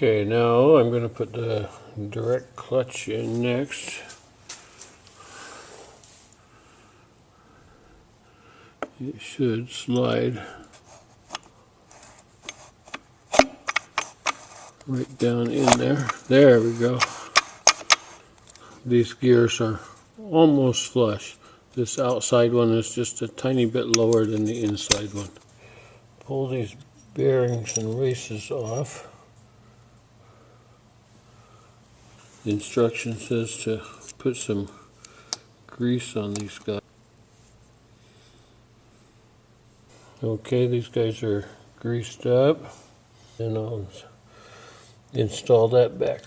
Okay, now I'm going to put the direct clutch in next. It should slide right down in there. There we go. These gears are almost flush. This outside one is just a tiny bit lower than the inside one. Pull these bearings and races off. The instruction says to put some grease on these guys. Okay, these guys are greased up, and I'll install that back.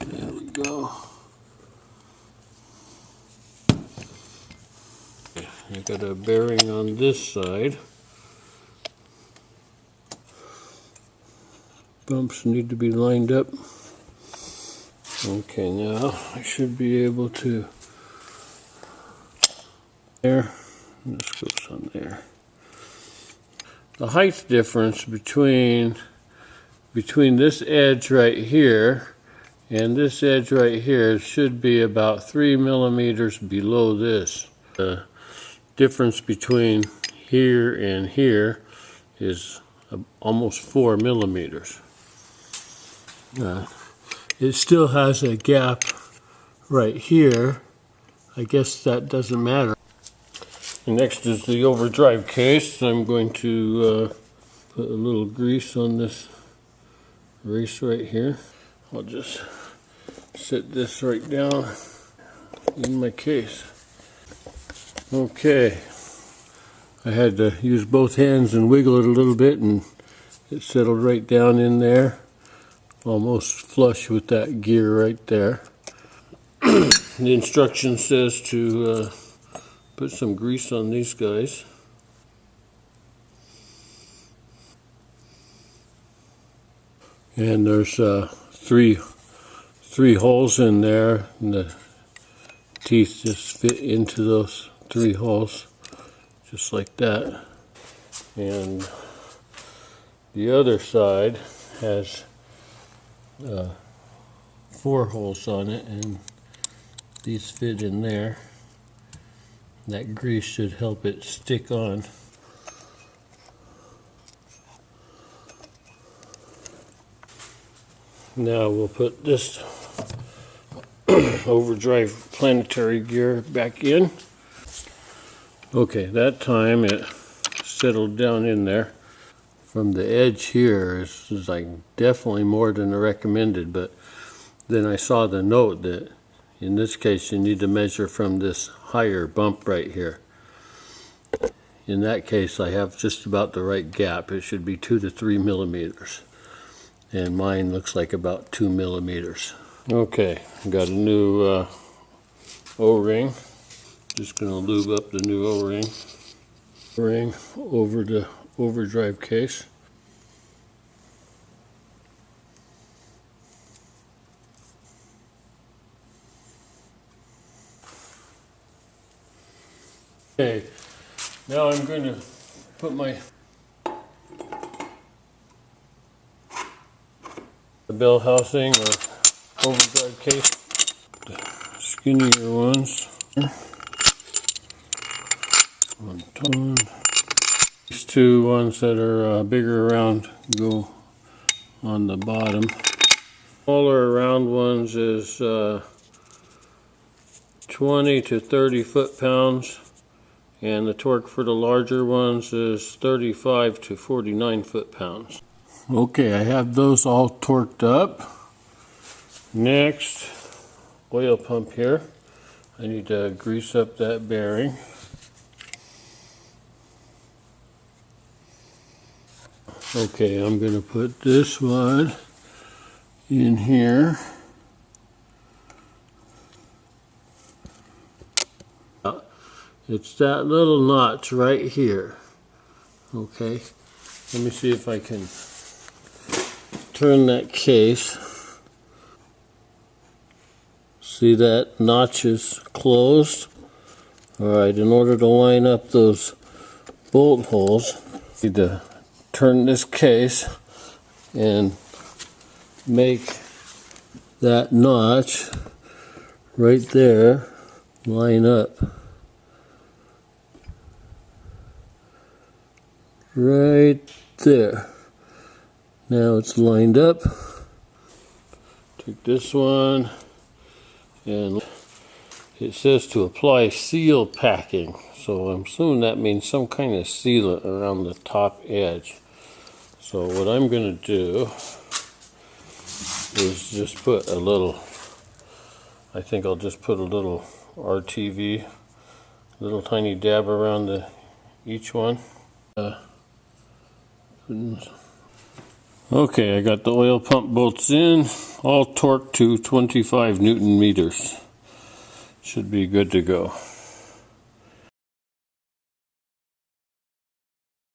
There we go. I got a bearing on this side. Bumps need to be lined up. Okay, now I should be able to. There, and this goes on there. The height difference between this edge right here and this edge right here should be about 3 millimeters below this. The difference between here and here is almost 4 millimeters. It still has a gap right here. I guess that doesn't matter. And next is the overdrive case. I'm going to put a little grease on this race right here. I'll just set this right down in my case. Okay, I had to use both hands and wiggle it a little bit, and it settled right down in there, almost flush with that gear right there. The instruction says to put some grease on these guys. And there's three holes in there, and the teeth just fit into those 3 holes, just like that. And the other side has 4 holes on it, and these fit in there. That grease should help it stick on. Now we'll put this overdrive planetary gear back in. Okay, that time it settled down in there. From the edge here is like definitely more than the recommended, but then I saw the note that in this case you need to measure from this higher bump right here. In that case I have just about the right gap. It should be 2 to 3 millimeters. And mine looks like about 2 millimeters. Okay, got a new O-ring. Just going to lube up the new O-ring. Ring over the overdrive case. Okay, now I'm going to put my bell housing or overdrive case, the skinnier ones. These 2 ones that are bigger around go on the bottom. Smaller round ones is 20 to 30 foot-pounds, and the torque for the larger ones is 35 to 49 foot-pounds. Okay, I have those all torqued up. Next, oil pump here. I need to grease up that bearing. Okay, I'm going to put this one in here. It's that little notch right here. Okay, let me see if I can turn that case. See that notch is closed. Alright, in order to line up those bolt holes, you need to turn this case and make that notch right there line up. Right there. Now it's lined up. Take this one, and it says to apply seal packing. So I'm assuming that means some kind of sealant around the top edge. So what I'm going to do is just put a little, I think I'll just put a little RTV, little tiny dab around each one. Okay, I got the oil pump bolts in, all torqued to 25 Newton meters. Should be good to go.